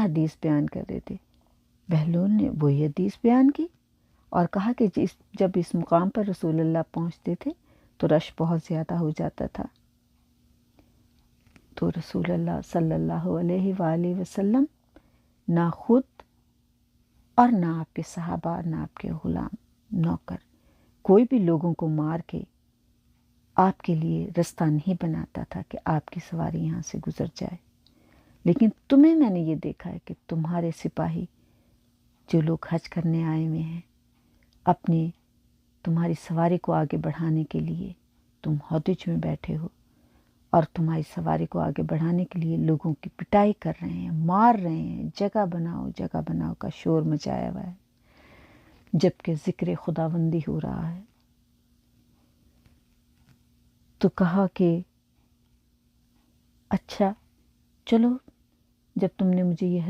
حدیث بیان کر رہے تھے، بہلول نے وہی حدیث بیان کی اور کہا کہ جب اس مقام پر رسول اللہ پہنچتے تھے تو رش بہت زیادہ ہو جاتا تھا، تو رسول اللہ صلی اللہ علیہ وآلہ وسلم نہ خود اور نہ آپ کے صحابہ، نہ آپ کے غلام نوکر، کوئی بھی لوگوں کو مار کے آپ کے لیے رستہ نہیں بناتا تھا کہ آپ کی سواری یہاں سے گزر جائے۔ لیکن تمہیں میں نے یہ دیکھا ہے کہ تمہارے سپاہی جو لوگ حج کرنے آئے ہوئے ہیں، تمہاری سواری کو آگے بڑھانے کے لیے تم ہودج میں بیٹھے ہو اور تمہاری سواری کو آگے بڑھانے کے لیے لوگوں کی پٹائی کر رہے ہیں، مار رہے ہیں، جگہ بناؤ کا شور مچایا ہوا ہے، جبکہ ذکر خداوندی ہو رہا ہے۔ تو کہا کہ اچھا چلو، جب تم نے مجھے یہ